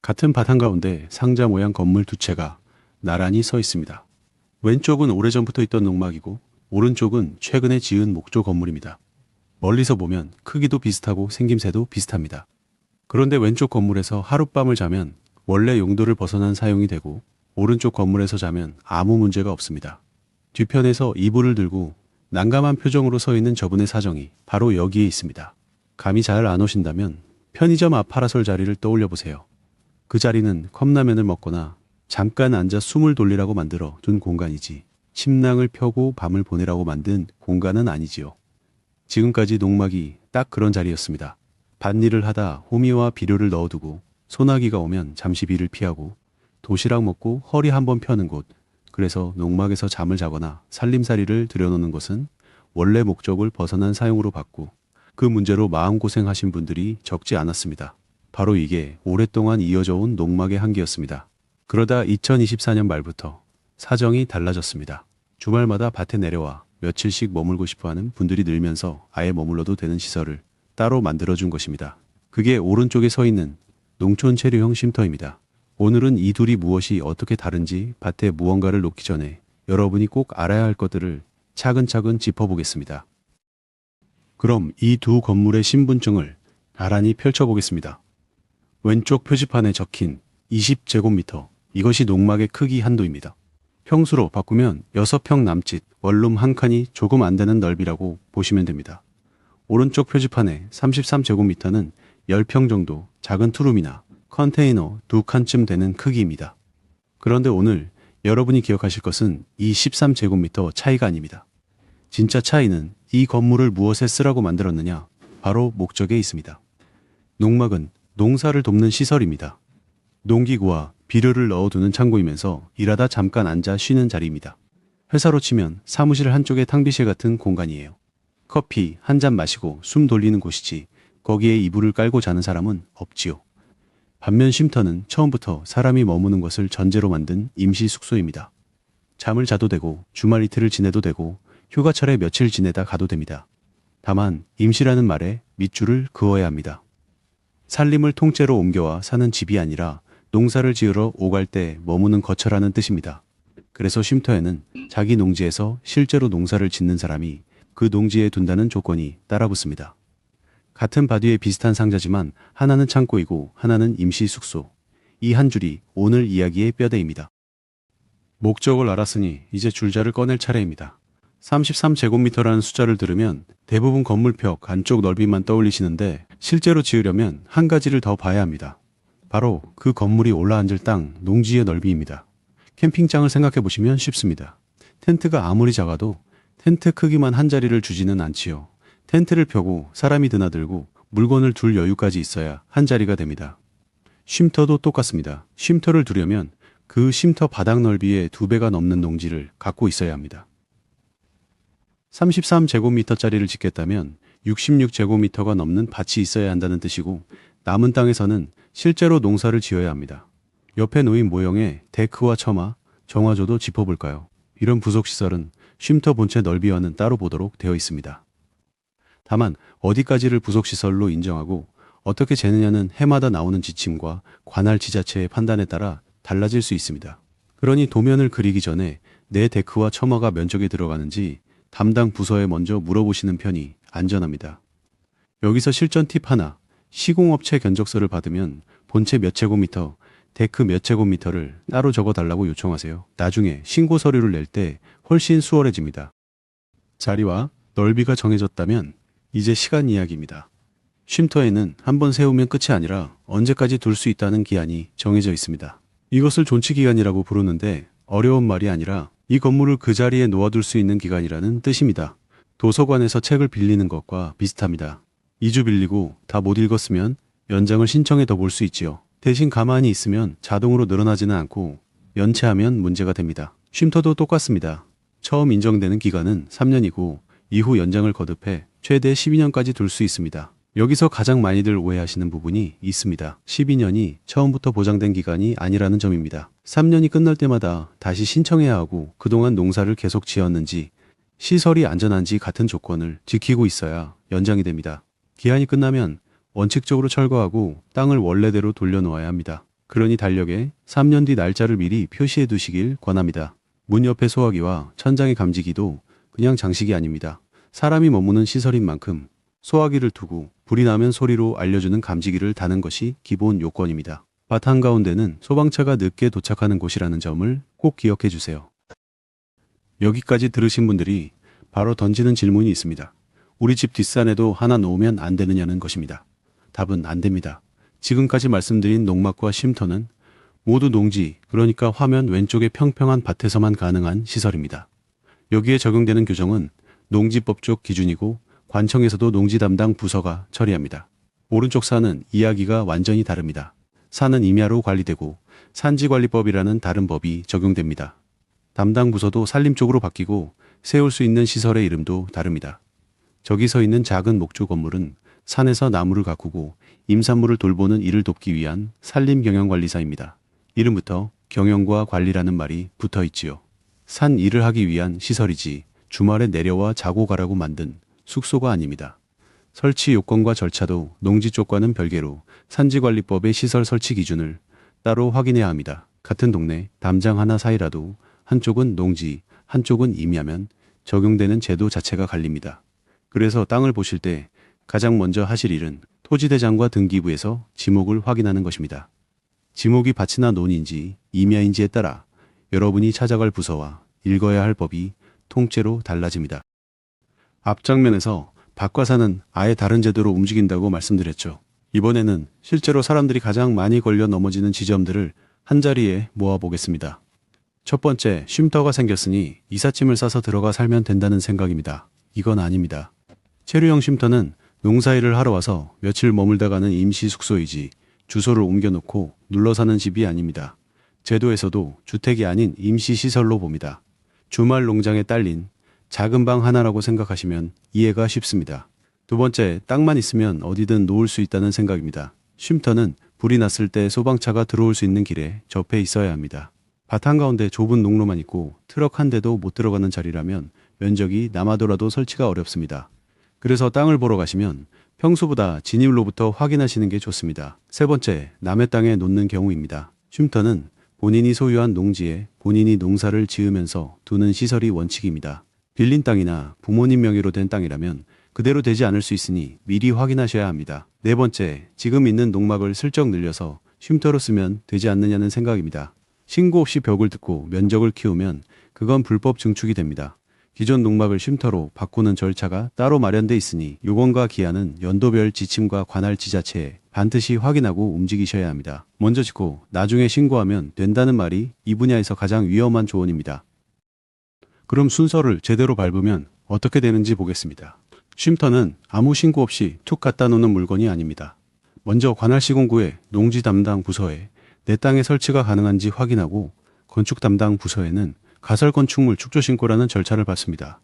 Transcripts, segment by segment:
같은 바탕 가운데 상자 모양 건물 두 채가 나란히 서 있습니다. 왼쪽은 오래전부터 있던 농막이고 오른쪽은 최근에 지은 목조 건물입니다. 멀리서 보면 크기도 비슷하고 생김새도 비슷합니다. 그런데 왼쪽 건물에서 하룻밤을 자면 원래 용도를 벗어난 사용이 되고 오른쪽 건물에서 자면 아무 문제가 없습니다. 뒤편에서 이불을 들고 난감한 표정으로 서 있는 저분의 사정이 바로 여기에 있습니다. 감이 잘 안 오신다면 편의점 앞 파라솔 자리를 떠올려 보세요. 그 자리는 컵라면을 먹거나 잠깐 앉아 숨을 돌리라고 만들어 둔 공간이지 침낭을 펴고 밤을 보내라고 만든 공간은 아니지요. 지금까지 농막이 딱 그런 자리였습니다. 밭일을 하다 호미와 비료를 넣어두고 소나기가 오면 잠시 비를 피하고 도시락 먹고 허리 한번 펴는 곳, 그래서 농막에서 잠을 자거나 살림살이를 들여놓는 것은 원래 목적을 벗어난 사용으로 봤고 그 문제로 마음고생하신 분들이 적지 않았습니다. 바로 이게 오랫동안 이어져 온 농막의 한계였습니다. 그러다 2024년 말부터 사정이 달라졌습니다. 주말마다 밭에 내려와 며칠씩 머물고 싶어하는 분들이 늘면서 아예 머물러도 되는 시설을 따로 만들어준 것입니다. 그게 오른쪽에 서 있는 농촌 체류형 쉼터입니다. 오늘은 이 둘이 무엇이 어떻게 다른지 밭에 무언가를 놓기 전에 여러분이 꼭 알아야 할 것들을 차근차근 짚어보겠습니다. 그럼 이 두 건물의 신분증을 나란히 펼쳐보겠습니다. 왼쪽 표지판에 적힌 20제곱미터, 이것이 농막의 크기 한도입니다. 평수로 바꾸면 6평 남짓, 원룸 한 칸이 조금 안 되는 넓이라고 보시면 됩니다. 오른쪽 표지판에 33제곱미터는 10평 정도 작은 투룸이나 컨테이너 2칸쯤 되는 크기입니다. 그런데 오늘 여러분이 기억하실 것은 이 13제곱미터 차이가 아닙니다. 진짜 차이는 이 건물을 무엇에 쓰라고 만들었느냐, 바로 목적에 있습니다. 농막은 농사를 돕는 시설입니다. 농기구와 비료를 넣어두는 창고이면서 일하다 잠깐 앉아 쉬는 자리입니다. 회사로 치면 사무실 한쪽의 탕비실 같은 공간이에요. 커피 한 잔 마시고 숨 돌리는 곳이지 거기에 이불을 깔고 자는 사람은 없지요. 반면 쉼터는 처음부터 사람이 머무는 것을 전제로 만든 임시 숙소입니다. 잠을 자도 되고 주말 이틀을 지내도 되고 휴가철에 며칠 지내다 가도 됩니다. 다만 임시라는 말에 밑줄을 그어야 합니다. 살림을 통째로 옮겨와 사는 집이 아니라 농사를 지으러 오갈 때 머무는 거처라는 뜻입니다. 그래서 쉼터에는 자기 농지에서 실제로 농사를 짓는 사람이 그 농지에 둔다는 조건이 따라붙습니다. 같은 바디에 비슷한 상자지만 하나는 창고이고 하나는 임시 숙소. 이 한 줄이 오늘 이야기의 뼈대입니다. 목적을 알았으니 이제 줄자를 꺼낼 차례입니다. 33제곱미터라는 숫자를 들으면 대부분 건물벽 안쪽 넓이만 떠올리시는데 실제로 지으려면 한 가지를 더 봐야 합니다. 바로 그 건물이 올라앉을 땅, 농지의 넓이입니다. 캠핑장을 생각해 보시면 쉽습니다. 텐트가 아무리 작아도 텐트 크기만 한 자리를 주지는 않지요. 텐트를 펴고 사람이 드나들고 물건을 둘 여유까지 있어야 한 자리가 됩니다. 쉼터도 똑같습니다. 쉼터를 두려면 그 쉼터 바닥 넓이의 2배가 넘는 농지를 갖고 있어야 합니다. 33제곱미터짜리를 짓겠다면 66제곱미터가 넘는 밭이 있어야 한다는 뜻이고 남은 땅에서는 실제로 농사를 지어야 합니다. 옆에 놓인 모형의 데크와 처마, 정화조도 짚어볼까요? 이런 부속시설은 쉼터 본체 넓이와는 따로 보도록 되어 있습니다. 다만 어디까지를 부속시설로 인정하고 어떻게 재느냐는 해마다 나오는 지침과 관할 지자체의 판단에 따라 달라질 수 있습니다. 그러니 도면을 그리기 전에 내 데크와 처마가 면적에 들어가는지 담당 부서에 먼저 물어보시는 편이 안전합니다. 여기서 실전 팁 하나, 시공업체 견적서를 받으면 본체 몇 제곱미터, 데크 몇 제곱미터를 따로 적어달라고 요청하세요. 나중에 신고 서류를 낼 때 훨씬 수월해집니다. 자리와 넓이가 정해졌다면 이제 시간 이야기입니다. 쉼터에는 한번 세우면 끝이 아니라 언제까지 둘 수 있다는 기한이 정해져 있습니다. 이것을 존치기간이라고 부르는데 어려운 말이 아니라 이 건물을 그 자리에 놓아둘 수 있는 기간이라는 뜻입니다. 도서관에서 책을 빌리는 것과 비슷합니다. 2주 빌리고 다 못 읽었으면 연장을 신청해 더 볼 수 있지요. 대신 가만히 있으면 자동으로 늘어나지는 않고 연체하면 문제가 됩니다. 쉼터도 똑같습니다. 처음 인정되는 기간은 3년이고 이후 연장을 거듭해 최대 12년까지 둘 수 있습니다. 여기서 가장 많이들 오해하시는 부분이 있습니다. 12년이 처음부터 보장된 기간이 아니라는 점입니다. 3년이 끝날 때마다 다시 신청해야 하고 그동안 농사를 계속 지었는지 시설이 안전한지 같은 조건을 지키고 있어야 연장이 됩니다. 기한이 끝나면 원칙적으로 철거하고 땅을 원래대로 돌려놓아야 합니다. 그러니 달력에 3년 뒤 날짜를 미리 표시해 두시길 권합니다. 문 옆에 소화기와 천장의 감지기도 그냥 장식이 아닙니다. 사람이 머무는 시설인 만큼 소화기를 두고 불이 나면 소리로 알려주는 감지기를 다는 것이 기본 요건입니다. 밭 한가운데는 소방차가 늦게 도착하는 곳이라는 점을 꼭 기억해 주세요. 여기까지 들으신 분들이 바로 던지는 질문이 있습니다. 우리 집 뒷산에도 하나 놓으면 안 되느냐는 것입니다. 답은 안 됩니다. 지금까지 말씀드린 농막과 쉼터는 모두 농지, 그러니까 화면 왼쪽의 평평한 밭에서만 가능한 시설입니다. 여기에 적용되는 규정은 농지법 쪽 기준이고 관청에서도 농지 담당 부서가 처리합니다. 오른쪽 산은 이야기가 완전히 다릅니다. 산은 임야로 관리되고 산지관리법이라는 다른 법이 적용됩니다. 담당 부서도 산림 쪽으로 바뀌고 세울 수 있는 시설의 이름도 다릅니다. 저기 서 있는 작은 목조 건물은 산에서 나무를 가꾸고 임산물을 돌보는 일을 돕기 위한 산림경영관리사입니다. 이름부터 경영과 관리라는 말이 붙어 있지요. 산 일을 하기 위한 시설이지 주말에 내려와 자고 가라고 만든 숙소가 아닙니다. 설치 요건과 절차도 농지 쪽과는 별개로 산지관리법의 시설 설치 기준을 따로 확인해야 합니다. 같은 동네 담장 하나 사이라도 한쪽은 농지, 한쪽은 임야면 적용되는 제도 자체가 갈립니다. 그래서 땅을 보실 때 가장 먼저 하실 일은 토지대장과 등기부에서 지목을 확인하는 것입니다. 지목이 밭이나 논인지 임야인지에 따라 여러분이 찾아갈 부서와 읽어야 할 법이 통째로 달라집니다. 앞장면에서 밭과 산은 아예 다른 제도로 움직인다고 말씀드렸죠. 이번에는 실제로 사람들이 가장 많이 걸려 넘어지는 지점들을 한자리에 모아보겠습니다. 첫 번째, 쉼터가 생겼으니 이삿짐을 싸서 들어가 살면 된다는 생각입니다. 이건 아닙니다. 체류형 쉼터는 농사일을 하러 와서 며칠 머물다 가는 임시 숙소이지 주소를 옮겨놓고 눌러 사는 집이 아닙니다. 제도에서도 주택이 아닌 임시시설로 봅니다. 주말 농장에 딸린 작은 방 하나라고 생각하시면 이해가 쉽습니다. 두 번째, 땅만 있으면 어디든 놓을 수 있다는 생각입니다. 쉼터는 불이 났을 때 소방차가 들어올 수 있는 길에 접해 있어야 합니다. 밭 한가운데 좁은 농로만 있고 트럭 한 대도 못 들어가는 자리라면 면적이 남아도라도 설치가 어렵습니다. 그래서 땅을 보러 가시면 평소보다 진입로부터 확인하시는 게 좋습니다. 세 번째, 남의 땅에 놓는 경우입니다. 쉼터는 본인이 소유한 농지에 본인이 농사를 지으면서 두는 시설이 원칙입니다. 빌린 땅이나 부모님 명의로 된 땅이라면 그대로 되지 않을 수 있으니 미리 확인하셔야 합니다. 네 번째, 지금 있는 농막을 슬쩍 늘려서 쉼터로 쓰면 되지 않느냐는 생각입니다. 신고 없이 벽을 뜯고 면적을 키우면 그건 불법 증축이 됩니다. 기존 농막을 쉼터로 바꾸는 절차가 따로 마련돼 있으니 요건과 기한은 연도별 지침과 관할 지자체에 반드시 확인하고 움직이셔야 합니다. 먼저 짓고 나중에 신고하면 된다는 말이 이 분야에서 가장 위험한 조언입니다. 그럼 순서를 제대로 밟으면 어떻게 되는지 보겠습니다. 쉼터는 아무 신고 없이 툭 갖다 놓는 물건이 아닙니다. 먼저 관할시공구의 농지 담당 부서에 내 땅에 설치가 가능한지 확인하고 건축 담당 부서에는 가설건축물 축조신고라는 절차를 밟습니다.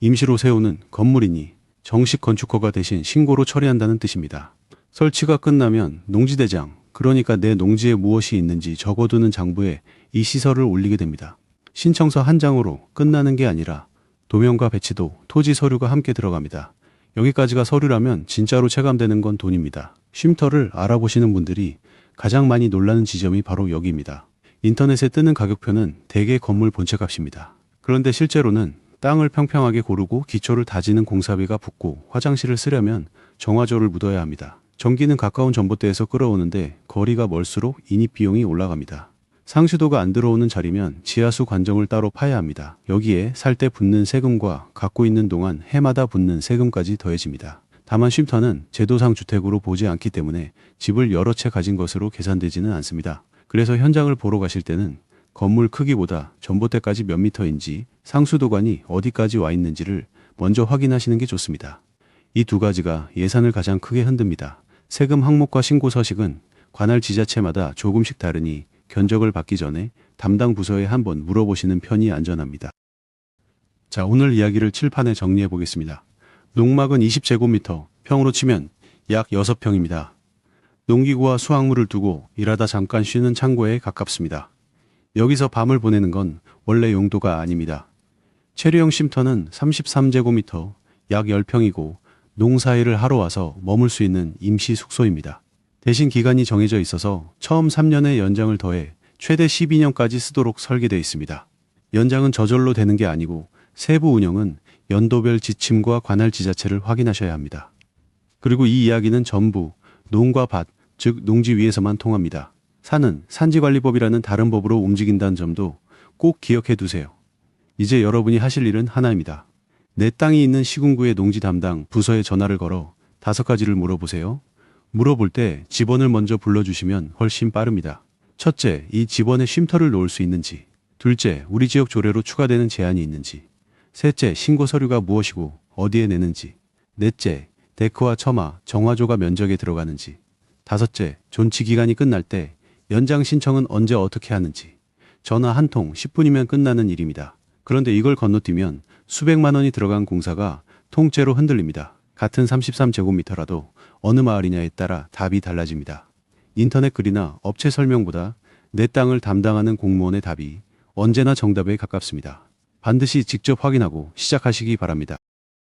임시로 세우는 건물이니 정식 건축허가 대신 신고로 처리한다는 뜻입니다. 설치가 끝나면 농지대장, 그러니까 내 농지에 무엇이 있는지 적어두는 장부에 이 시설을 올리게 됩니다. 신청서 한 장으로 끝나는 게 아니라 도면과 배치도, 토지 서류가 함께 들어갑니다. 여기까지가 서류라면 진짜로 체감되는 건 돈입니다. 쉼터를 알아보시는 분들이 가장 많이 놀라는 지점이 바로 여기입니다. 인터넷에 뜨는 가격표는 대개 건물 본체 값입니다. 그런데 실제로는 땅을 평평하게 고르고 기초를 다지는 공사비가 붙고 화장실을 쓰려면 정화조를 묻어야 합니다. 전기는 가까운 전봇대에서 끌어오는데 거리가 멀수록 인입 비용이 올라갑니다. 상수도가 안 들어오는 자리면 지하수 관정을 따로 파야 합니다. 여기에 살 때 붙는 세금과 갖고 있는 동안 해마다 붙는 세금까지 더해집니다. 다만 쉼터는 제도상 주택으로 보지 않기 때문에 집을 여러 채 가진 것으로 계산되지는 않습니다. 그래서 현장을 보러 가실 때는 건물 크기보다 전봇대까지 몇 미터인지 상수도관이 어디까지 와 있는지를 먼저 확인하시는 게 좋습니다. 이 두 가지가 예산을 가장 크게 흔듭니다. 세금 항목과 신고 서식은 관할 지자체마다 조금씩 다르니 견적을 받기 전에 담당 부서에 한번 물어보시는 편이 안전합니다. 자, 오늘 이야기를 칠판에 정리해 보겠습니다. 농막은 20제곱미터, 평으로 치면 약 6평입니다. 농기구와 수확물을 두고 일하다 잠깐 쉬는 창고에 가깝습니다. 여기서 밤을 보내는 건 원래 용도가 아닙니다. 체류형 쉼터는 33제곱미터, 약 10평이고 농사일을 하러 와서 머물 수 있는 임시 숙소입니다. 대신 기간이 정해져 있어서 처음 3년의 연장을 더해 최대 12년까지 쓰도록 설계되어 있습니다. 연장은 저절로 되는 게 아니고 세부 운영은 연도별 지침과 관할 지자체를 확인하셔야 합니다. 그리고 이 이야기는 전부 농과 밭, 즉 농지 위에서만 통합니다. 산은 산지관리법이라는 다른 법으로 움직인다는 점도 꼭 기억해 두세요. 이제 여러분이 하실 일은 하나입니다. 내 땅이 있는 시군구의 농지 담당 부서에 전화를 걸어 5가지를 물어보세요. 물어볼 때 직원을 먼저 불러주시면 훨씬 빠릅니다. 첫째, 이 직원의 쉼터를 놓을 수 있는지. 둘째, 우리 지역 조례로 추가되는 제한이 있는지. 셋째, 신고 서류가 무엇이고 어디에 내는지. 넷째, 데크와 처마, 정화조가 면적에 들어가는지. 다섯째, 존치 기간이 끝날 때 연장 신청은 언제 어떻게 하는지. 전화 한 통 10분이면 끝나는 일입니다. 그런데 이걸 건너뛰면 수백만 원이 들어간 공사가 통째로 흔들립니다. 같은 33제곱미터라도 어느 마을이냐에 따라 답이 달라집니다. 인터넷 글이나 업체 설명보다 내 땅을 담당하는 공무원의 답이 언제나 정답에 가깝습니다. 반드시 직접 확인하고 시작하시기 바랍니다.